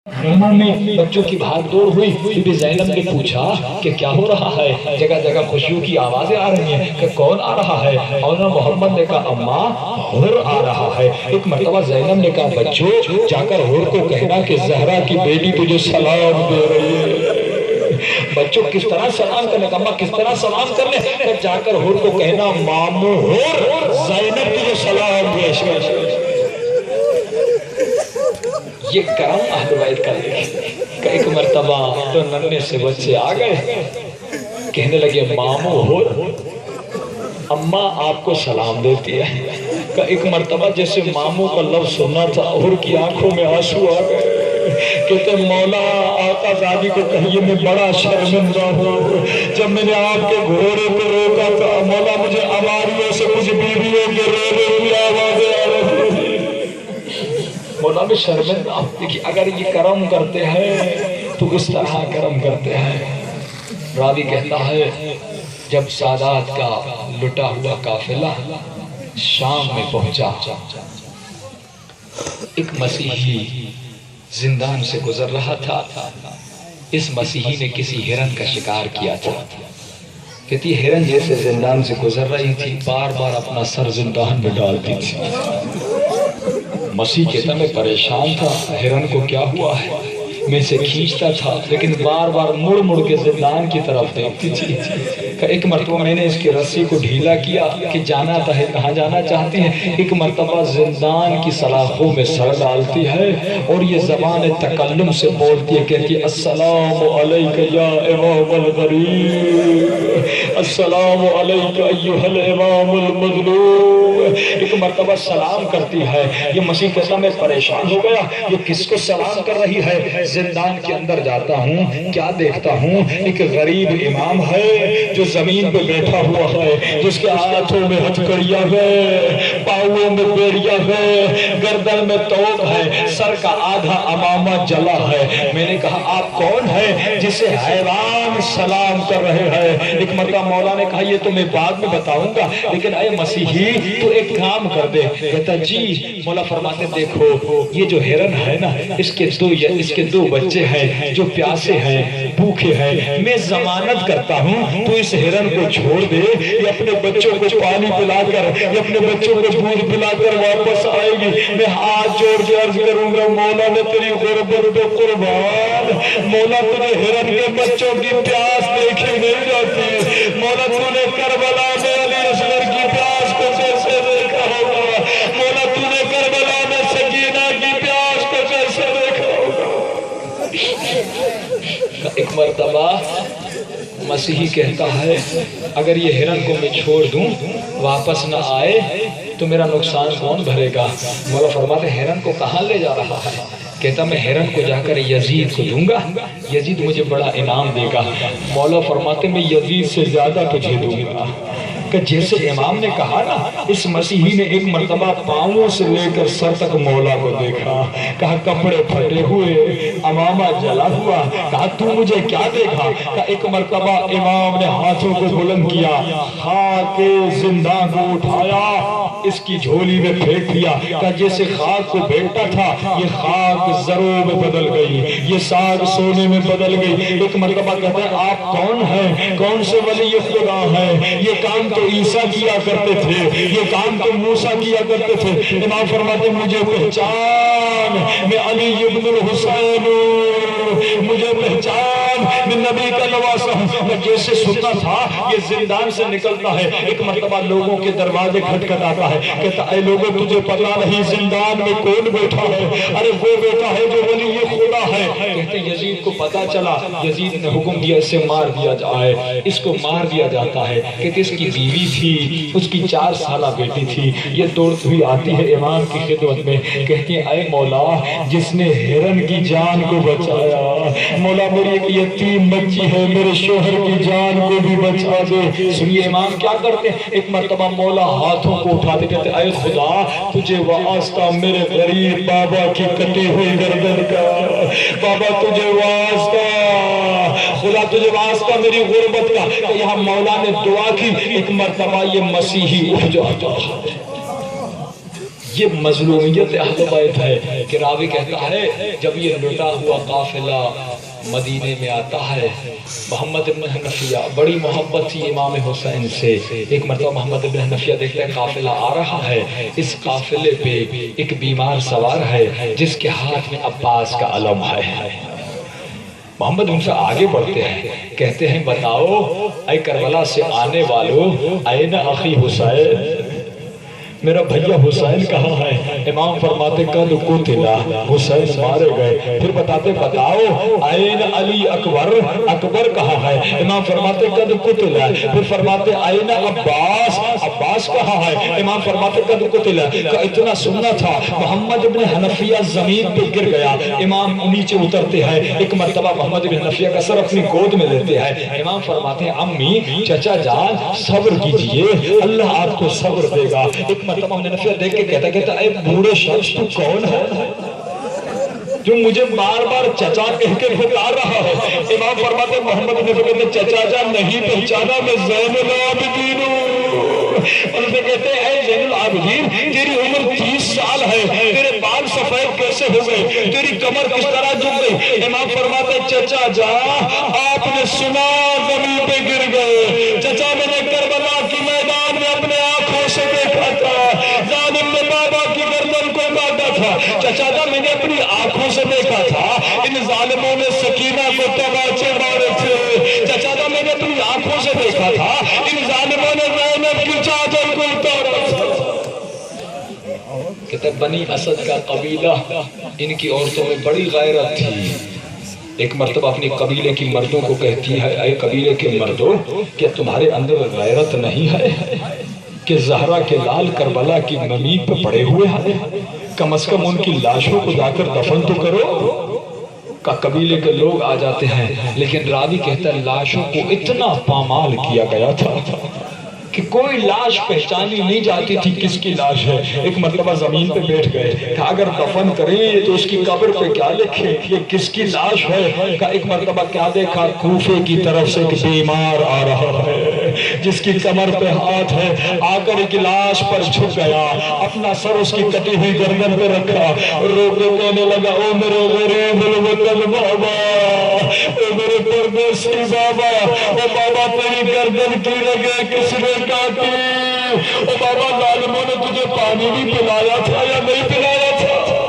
میں بچوں کی بھاگ دوڑ ہوئی، بی بی زینب نے پوچھا کہ کیا ہو رہا ہے؟ جگہ جگہ خوشیوں کی آوازیں آ رہی ہیں کہ کون آ رہا ہے؟ مولانا محمد نے کہا اماں حور آ رہا ہے۔ ایک مرتبہ زینب نے کہا بچوں جا کر حور کو کہنا کہ زہرا کی بیٹی تجھے سلام دے رہی ہے۔ بچوں کس طرح سلام کرنے کا؟ اماں کس طرح سلام کرنے کہ جا کر حور کو کہنا مامو حور زینب تجھے سلام دے رہی ہے۔ یہ کرم اہل بیت کا دیکھ کہ ایک مرتبہ تو ننھے سے بچے آ گئے کہنے لگے مامو حور اماں آپ کو سلام دیتی ہے۔ کہ ایک مرتبہ جیسے مامو کا لفظ سننا تھا حور کی آنکھوں میں آنسو آ گئے، کہتے مولا آقا زادی کو کہیے میں بڑا شرمندہ ہوں، جب میں نے آپ کے گھوڑے کو روکا تھا مولا مجھے عواریوں سے کچھ بیویوں کے رونے کی آوازیں آ رہی تھی، مولا میں شرمندہ ہوں۔ دیکھیے اگر یہ کرم کرتے ہیں تو اس طرح کرم کرتے ہیں۔ راوی کہتا ہے جب سادات کا لٹا ہوا قافلہ شام میں پہنچا، ایک مسیحی زندان سے گزر رہا تھا۔ اس مسیحی نے کسی ہرن کا شکار کیا تھا۔ کہتی ہرن جیسے زندان سے گزر رہی تھی بار بار اپنا سر زندان میں ڈالتی تھی۔ مسیح کہتا میں پریشان تھا ہرن کو کیا ہوا ہے، میں سے کھینچتا تھا لیکن بار بار مڑ مڑ کے زندان کی طرف دیکھتی تھی۔ کہ ایک مرتبہ میں نے اس کی رسی کو ڈھیلا کیا کہ جانا تھا ہے کہاں جانا چاہتی ہے۔ ایک مرتبہ زندان کی سلاخوں میں سر ڈالتی ہے اور یہ زبان تکلم سے بولتی ہے، کہتی ہے السلام علیک یا امام الغریب، السلام علیک ایھا الامام المظلوم۔ ایک مرتبہ سلام کرتی ہے۔ یہ مسیح کہتا میں پریشان ہو گیا یہ کس کو سلام کر رہی ہے؟ زندان کے اندر جاتا ہوں کیا دیکھتا ہوں ایک غریب امام ہے جو زمین پہ بیٹھا ہوا ہے، جس کے ہاتھوں میں ہتھکڑیاں ہے، پاؤں میں بیڑیاں ہے، گردن میں توق ہے، سر کا آدھا امامہ جلا ہے۔ میں نے کہا آپ کون ہے جسے حیوان سلام کر رہے ہیں؟ ایک مرتبہ مولا نے کہا یہ تو میں بعد میں بتاؤں گا لیکن اے مسیحی تو ایک کام کر دے۔ کہتا جی مولا فرماتے دیکھو یہ جو ہرن ہے نا اس کے دو بچے ہیں جو پیاسے ہیں بھوکے ہیں، میں ضمانت کرتا ہوں تو اس ہرن کو چھوڑ دے، یہ اپنے بچوں کو پانی پلا کر یہ اپنے بچوں کو دودھ پلا کر واپس آئے گی۔ میں ہاتھ جوڑ کے عرض کروں گا مولا نے تیری غربت پہ قربان، مولا تجھے ہرن کے بچوں کی پیاس دیکھی نہیں جاتی، مولا تو نے کربلا میں علی اصغر کی پیاس کو کیسے دیکھا ہوگا، مولا تو نے کربلا میں سکینہ کی پیاس کو کیسے دیکھا ہوگا۔ ایک مرتبہ مسیحی کہتا ہے اگر یہ ہرن کو میں چھوڑ دوں واپس نہ آئے تو میرا نقصان کون بھرے گا؟ مولا فرماتے ہرن کو کہاں لے جا رہا ہے؟ کہتا میں ہرن کو جا کر یزید کو دوں گا، یزید مجھے بڑا انعام دے گا۔ مولا فرماتے میں یزید سے زیادہ تجھے دوں گا۔ کہ جیسے امام نے کہا نا اس مسیحی نے ایک مرتبہ پاؤں سے لے کر سر تک مولا کو دیکھا، کہا کپڑے پھٹے ہوئے، امامہ جلا ہوا، کہا تو مجھے کیا دیکھا؟ کہا ایک مرتبہ امام نے ہاتھوں کو بلند کیا، خاک زندان کو اٹھایا اس کی جھولی میں پھینک دیا، کہا جیسے خاک کو پھینکتا تھا یہ خاک زروں میں بدل گئی، یہ ساگ سونے میں بدل گئی۔ ایک مرتبہ کہتا ہے آپ کون ہیں؟ کون سے ولی خدا ہیں؟ یہ کام تو عیسیٰ کیا کرتے تھے، یہ کام تو موسیٰ کیا کرتے تھے۔ امام فرماتے مجھے پہچان میں علی ابن الحسین، مجھے پہچان میں نبی کا نواسہ ہوں۔ میں جیسے سنتا تھا یہ زندان سے نکلتا ہے، ایک مرتبہ لوگوں کے دروازے کھٹکھٹ آتا ہے، کہتا اے لوگوں تجھے پتہ نہیں زندان میں کون بیٹھا ہے؟ ارے وہ بیٹا ہے جو ولی خدا ہے۔ کہتے یزید کو پتا چلا، یزید نے حکم دیا اسے مار دیا جائے، اس کو مار دیا جاتا ہے۔ کہتے اس کی بیوی تھی، اس کی 4 سالہ بیٹی تھی، یہ دوڑتی ہوئی آتی ہے امام کی خدمت میں، کہتی ہے اے مولا جس نے ہرن کی جان کو بچایا، مولا میری ایک یتیم بچی ہے میرے شوہر کی جان کو بھی بچا دے۔ سنیے امام کیا کرتے ہیں، ایک مرتبہ مولا ہاتھوں کو اٹھاتے کہتے اے خدا تجھے واسطہ میرے غریب بابا کی کٹی ہوئی گردن کا، بابا تجھے واسطہ، خدا تجھے واسطہ میری غربت کا۔ کہ یہاں مولا نے دعا کی، ایک مرتبہ یہ مسیحی اٹھ جاتا ہے، یہ مظلومیت اہل بیت ہے کہ راوی کہتا ہے جب یہ لٹا ہوا قافلہ مدینے میں آتا ہے، محمد بن حنفیہ بڑی محبت تھی امام حسین سے، ایک مرتبہ محمد بن حنفیہ دیکھتا ہے قافلہ آ رہا ہے، اس قافلے پہ ایک بیمار سوار ہے جس کے ہاتھ میں عباس کا علم ہے۔ محمد ان سے آگے بڑھتے ہیں، کہتے ہیں بتاؤ اے کربلا سے آنے والوں، این اخی حسین، میرا بھیا حسین کہاں ہے؟ امام فرماتے قد قتل، حسین مارے گئے۔ پھر بتاؤ این علی اکبر، اکبر کہاں ہے؟ امام فرماتے قد قتل۔ پھر فرماتے این عباس، عباس کہاں ہے؟ امام فرماتے قد قتل۔ اتنا سننا تھا، محمد بن حنفیہ زمین پہ گر گیا، امام نیچے اترتے ہیں، ایک مرتبہ محمد بن حنفیہ کا سر اپنی گود میں لیتے ہیں، امام فرماتے ہیں امی چچا جان صبر کیجئے، اللہ آپ کو صبر دے گا۔ ایک مرتبہ حنفیہ دیکھ کے کہتا اے بوڑھے شخص تو کون ہے جو مجھے بار بار چچا کہہ کے پکار رہا ہے؟ امام فرماتے محمد حنفیہ کہتے چچا جان نہیں پہچانا، میں زین العابدین ہوں۔ اور اسے کہتے ہیں اے زین العابدین تیری عمر 30 سال ہے، تیرے بال سفید کیسے ہو گئے، تیری کمر کس طرح جھک گئی؟ امام فرماتے چچا جان آپ نے سنا زمین پہ گر گئے، چچا میں نے کربلا کی میدان میں اپنے آنکھوں سے دیکھا تھا، ظالم نے بابا کی گردن کو کاٹا تھا، چچا جان میں نے اپنی آنکھوں سے دیکھا تھا ان ظالموں نے سکینہ کو تماچے مارے تھے، چچا جان میں نے اپنی آنکھوں سے دیکھا تھا ان ظالموں نے زینب کی چادر کو اتارا تھا۔ کہتے بنی اسد کا قبیلہ، ان کی عورتوں میں بڑی غیرت تھی۔ ایک مرتبہ اپنی قبیلے کی مردوں کو کہتی ہے اے قبیلے کے مردوں کیا تمہارے اندر غیرت نہیں ہے کہ زہرا کے لال کربلا کی نمی پہ پڑے ہوئے ہیں، کم از کم ان کی لاشوں کو جا کر دفن تو کرو۔ کا قبیلے کے لوگ آ جاتے ہیں، لیکن راوی کہتا ہے لاشوں کو اتنا پامال کیا گیا تھا کہ کوئی لاش پہچانی نہیں جاتی تھی کس کی لاش ہے۔ ایک مرتبہ زمین پہ بیٹھ گئے کہ اگر دفن کریں تو اس کی قبر پہ کیا لکھیں یہ کس کی لاش ہے؟ کہ ایک مرتبہ کیا دیکھا کوفے کی طرف سے ایک بیمار آ رہا ہے جس کی کمر پہ ہاتھ ہے، آ کر ایک لاش پر جھک گیا، اپنا سر اس کی کٹی ہوئی گردن پہ رکھا، رو کے کہنے لگا او میرے غریب الوطن بابا، او میرے پردیسی بابا، او بابا تیری گردن کی رگیں کس نے کاٹی؟ او بابا ظالموں نے تجھے پانی بھی پلایا تھا یا نہیں پلایا تھا؟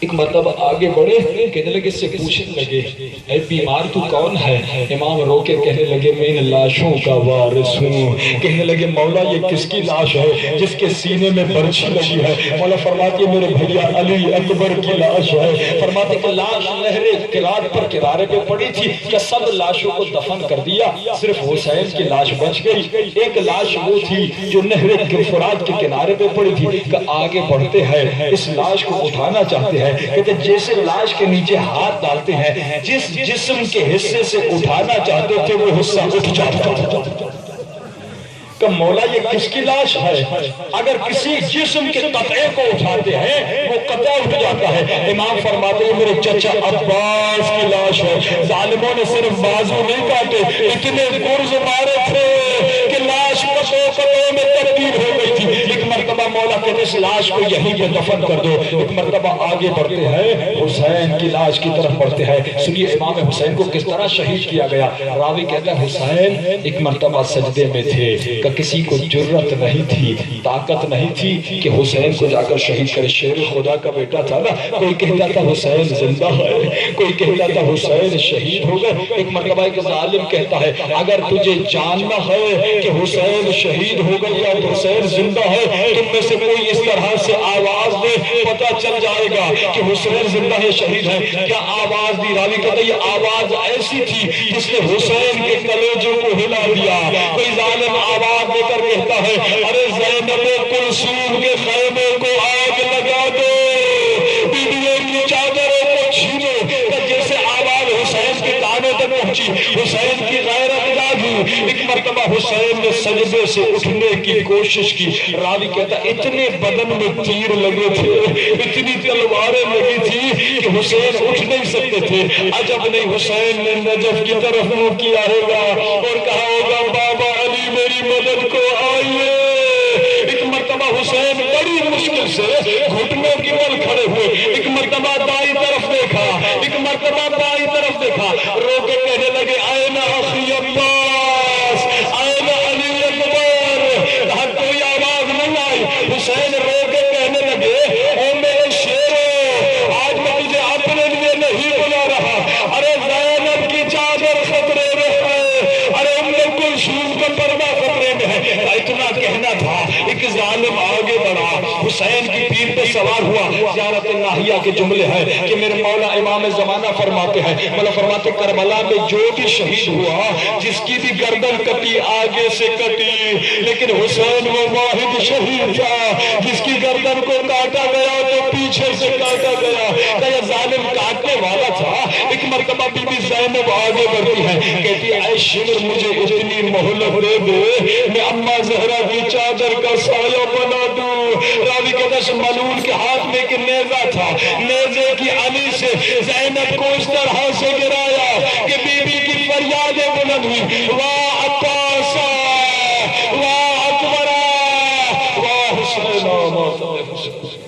ایک مرتبہ آگے بڑھے، کہنے لگے اس سے پوچھنے لگے اے بیمار تو کون ہے؟ امام رو کے کہنے لگے میں ان لاشوں کا وارث ہوں۔ کہنے لگے مولا یہ کس کی لاش ہے جس کے سینے میں برچھی لگی ہے؟ مولا فرماتی ہے میرے بھیا علی اکبر کی لاش ہے۔ فرماتے کہ لاش نہر فرات پر کنارے پہ پڑی تھی کہ سب لاشوں کو دفن کر دیا، صرف حسین کی لاش بچ گئی۔ ایک لاش وہ تھی جو نہر فرات کے کنارے پہ پڑی تھی کہ آگے بڑھتے ہیں اس لاش کو اٹھانا چاہتے ہیں، کہتے جیسے لاش کے نیچے ہاتھ ڈالتے ہیں جس جسم کے حصے سے اٹھانا چاہتے تھے وہ حصہ اٹھ جاتا تھا۔ کہ مولا یہ کس کی لاش ہے؟ اگر کسی جسم کے قطعے کو اٹھاتے ہیں وہ قطعہ اٹھ جاتا ہے۔ امام فرماتے ہیں میرے چچا عباس کی لاش ہے، ظالموں نے صرف بازو نہیں کاٹے، اتنے گرز مارے تھے کہ لاش قطعوں میں تبدیل ہو گئی تھی۔ ایک مرتبہ مولا کہتے اس لاش کو یہیں پہ دفن کر دو۔ ایک مرتبہ آگے بڑھتے ہیں، حسین کی لاش کی طرف بڑھتے ہیں۔ سنیے امام حسین کو کس طرح شہید کیا گیا۔ راوی کہتا ہے حسین ایک مرتبہ سجدے میں تھے کہ کسی کو جرت نہیں تھی، طاقت نہیں تھی کہ حسین کو جا کر شہید کرے۔ شیر خدا کا بیٹا تھا نا، کوئی کہتا تھا حسین زندہ ہے، کوئی کہتا تھا حسین شہید ہو گئے۔ ایک مرتبہ ایک ظالم کہتا ہے اگر تجھے جاننا ہے کہ حسین شہید ہو گئے یا حسین زندہ ہے، تم میں سے کوئی اس طرح سے آواز دے، پتہ چل جائے گا کہ حسین زندہ ہے شہید ہے۔ کیا آواز دی؟ راوی کہتا ہے یہ آواز ایسی تھی جس نے حسین کے کلیجوں کو ہلا دیا۔ کوئی ظالم آواز دے کر کہتا ہے ارے زینب کلثوم کے خیمے کو آگ لگا دو، بیویوں کی چادروں کو چھینو۔ جیسے آواز حسین کے کانوں تک پہنچی، حسین کی غیرت جاگی۔ ایک مرتبہ حسین نے سجدے سے اٹھنے کی کوشش کی۔ راوی کہتا اتنے بدن میں تیر لگے تھے، اتنی تلواریں لگی تھی کہ حسین اٹھ نہیں سکتے تھے۔ عجب نہیں حسین نے نجف کی طرف منہ کیا ہوگا اور کہا ہوگا بابا علی میری مدد کو آئیے۔ ایک مرتبہ حسین حسین بڑی مشکل سے گھٹنوں کی بل کھڑے ہوئے، ایک مرتبہ دائیں طرف دیکھا، ایک مرتبہ بائیں طرف دیکھا، رو کے کہنے لگے آئین اخی عباس، آئین علی اکبر، ہر کوئی آواز نہیں آئی۔ حسین رو کے کہنے لگے اے میرے شیرو، آج میں تجھے اپنے لیے نہیں بلا رہا، ارے زینب کی چادر خطرے میں ہے، ارے ام کلثوم کا پردہ خطرے میں ہے۔ اتنا کہنا تھا، ایک ظالم آگے بڑھا، حسین کی پیٹھ پہ سوار ہوا۔ زیارت ناہیہ کے جملے ہیں کہ میرے مولا امام زمانہ فرماتے ہیں، مولا فرماتے کربلا میں جو بھی شہید ہوا، جس کی بھی گردن کٹی آگے سے کٹی، لیکن حسین وہ واحد شہید تھا جس کی گردن کو کاٹا گیا تو پیچھے سے کاٹا گیا۔ کہ یہ ظالم کاٹنے والا تھا۔ ایک مرتبہ بی بی زینب آگے بڑھتی ہے، کہتی ہے اے شمر مجھے اتنی مہلت دے دے، میں اماں زہرا کی چادر کا سایہ بنا دوں۔ راوی کہتا ہے ملول کے ہاتھ میں ایک نیزہ تھا، نیزے کی علی سے زینب کو اس طرح سے گرایا کہ بی بی کی فریادیں بلند ہوئی، واہ عباسا، واہ اکبرا، واہ حسینا، واہ حسین۔